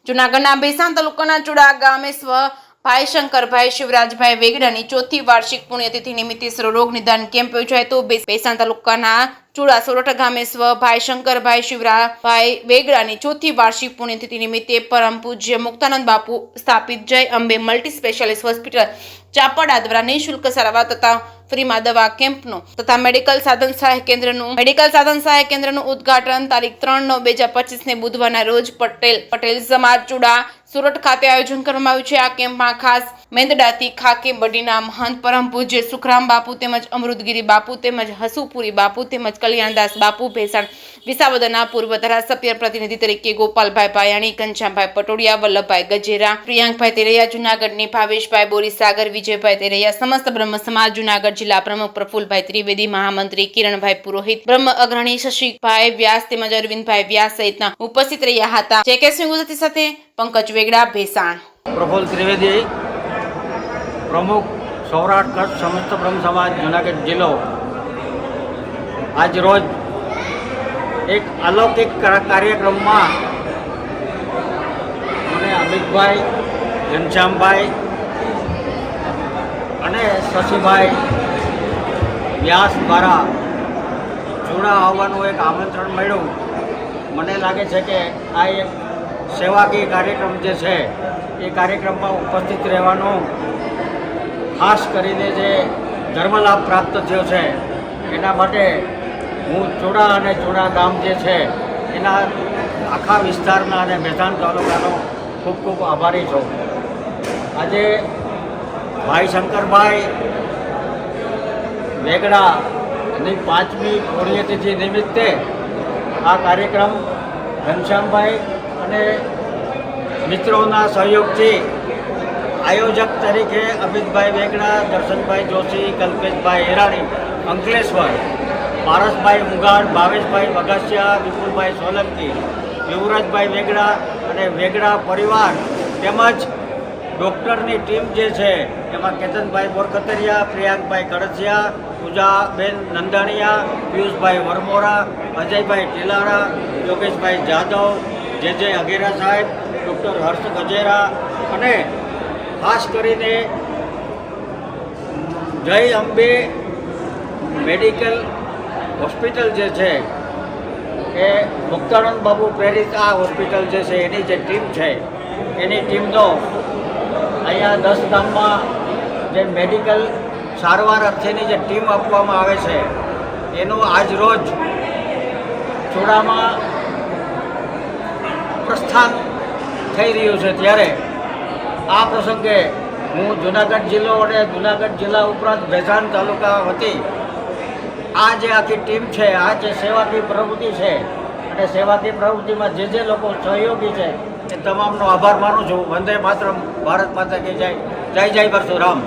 જૂનાગઢના ભેસાણ તાલુકાના ચુડા ગામે ભાઈ શંકરભાઈ શિવરાજભાઈ વેગડાની ચોથી વાર્ષિક પુણ્યતિથિ નિમિત્તે સર્વરોગ નિદાન કેમ્પ યોજાયો હતો। ભેસાણ તાલુકાના ચુડા સોરઠ ગામે ભાઈ શંકરભાઈ શિવરાજભાઈ વેગડાની ચોથી વાર્ષિક પુણ્યતિથિ નિમિત્તે પરમ પૂજ્ય મુક્તાનંદ બાપુ સ્થાપિત જય અંબે મલ્ટી સ્પેશિયાલિસ્ટ હોસ્પિટલ ચાપડા દ્વારા નિઃશુલ્ક સારવાર તથા ફ્રીમાં દવા કેમ્પનું તથા મેડિકલ સાધન સહાય કેન્દ્રનું ઉદ્ઘાટન તારીખ 3/9/2025 ને બુધવારના રોજ પટેલ સમાજ ચુડા સુરત ખાતે આયોજન કરવામાં આવ્યું છે। આ કેમ્પમાં ખાસ મેંદડાથી ખાકે બડીના મહંત પરમ પૂજ્ય સુખરામ બાપુ તેમજ અમૃતગીરી બાપુ તેમજ હસુપુરી બાપુ તેમજ કલ્યાણદાસ બાપુ ભેસાણ વિસાવદરના પૂર્વ ધારાસભ્ય પ્રતિનિધિ તરીકે ગોપાલભાઈ પાયાણી, ઘનશ્યામભાઈ પટોડિયા, વલ્લભભાઈ ગજેરા, પ્રિયાંકભાઈ તેરૈયા, જૂનાગઢની ભાવેશભાઈ બોરીસાગર, વિજયભાઈ તેરૈયા, સમસ્ત બ્રહ્મ સમાજ જૂનાગઢ જિલ્લા પ્રમુખ પ્રફુલભાઈ ત્રિવેદી, મહામંત્રી કિરણભાઈ પુરોહિત, બ્રહ્મ અગ્રણી શશિભાઈ વ્યાસ તેમજ અરવિંદભાઈ વ્યાસ સહિતના ઉપસ્થિત રહ્યા હતા। જેકેસી ગુજરાતી સાથે પંકજ વેગડા, ભેસાણ। પ્રફુલ ત્રિવેદી, પ્રમુખ સૌરાષ્ટ્ર કચ્છ સમસ્ત બ્રહ્મ સમાજ જૂનાગઢ જિલ્લો, આજ રોજ એક અલૌકિક કાર્યક્રમમાં મને અમિતભાઈ, ઘનશ્યામભાઈ અને શશિભાઈ વ્યાસ દ્વારા ચૂડા આવવાનું એક આમંત્રણ મળ્યું। મને લાગે છે કે આ એક સેવાકીય કાર્યક્રમ જે છે એ કાર્યક્રમમાં ઉપસ્થિત રહેવાનો ખાસ કરીને જે ધર્મલાભ પ્રાપ્ત થયો છે એના માટે હું ચુડા અને ચુડા ગામ જે છે એના આખા વિસ્તારના અને ભેસાણ તાલુકાનો ખૂબ ખૂબ આભારી છું। આજે ભાઈ શંકરભાઈ વેગડાની 5મી પુણ્યતિથિ નિમિત્તે આ કાર્યક્રમ ઘનશ્યામભાઈ અને મિત્રોના સહયોગથી આયોજક તરીકે અમિતભાઈ વેગડા, દર્શનભાઈ જોશી, કલ્પેશભાઈ હિરાણી અંકલેશ્વર, પારસભાઈ ઉગાડ, ભાવેશભાઈ વઘાસિયા, વિપુલભાઈ સોલંકી, યુવરાજભાઈ વેગડા અને વેગડા પરિવાર તેમજ ડૉક્ટરની ટીમ જે છે એમાં કેતનભાઈ બોરખતરિયા, પ્રિયાંકભાઈ કડસિયા, પૂજાબેન નંદાણીયા, પિયુષભાઈ વરમોરા, અજયભાઈ ટીલારા, યોગેશભાઈ જાદવ, જે અઘેરા સાહેબ, ડૉક્ટર હર્ષ ગજેરા અને ખાસ કરીને જય અંબે મેડિકલ હોસ્પિટલ જે છે એ મુક્તાનંદ બાપુ પ્રેરિત આ હોસ્પિટલ જે છે એની જે ટીમ છે એની ટીમનો અહીંયા 10 ગામમાં જે મેડિકલ સારવાર અર્થેની જે ટીમ આપવામાં આવે છે એનું આજ રોજ ચુડામાં પ્રસ્થાન થઈ રહ્યું છે। ત્યારે આ પ્રસંગે હું જૂનાગઢ જિલ્લો અને જૂનાગઢ જિલ્લા ઉપરાંત ભેસાણ તાલુકા વતી આ જે આખી ટીમ છે, આ જે સેવાકીય પ્રવૃત્તિ છે અને સેવાકીય પ્રવૃત્તિમાં જે લોકો સહયોગી છે એ તમામનો આભાર માનું છું। વંદે માતરમ, ભારત માતા કી જય, જય જય પરશુરામ।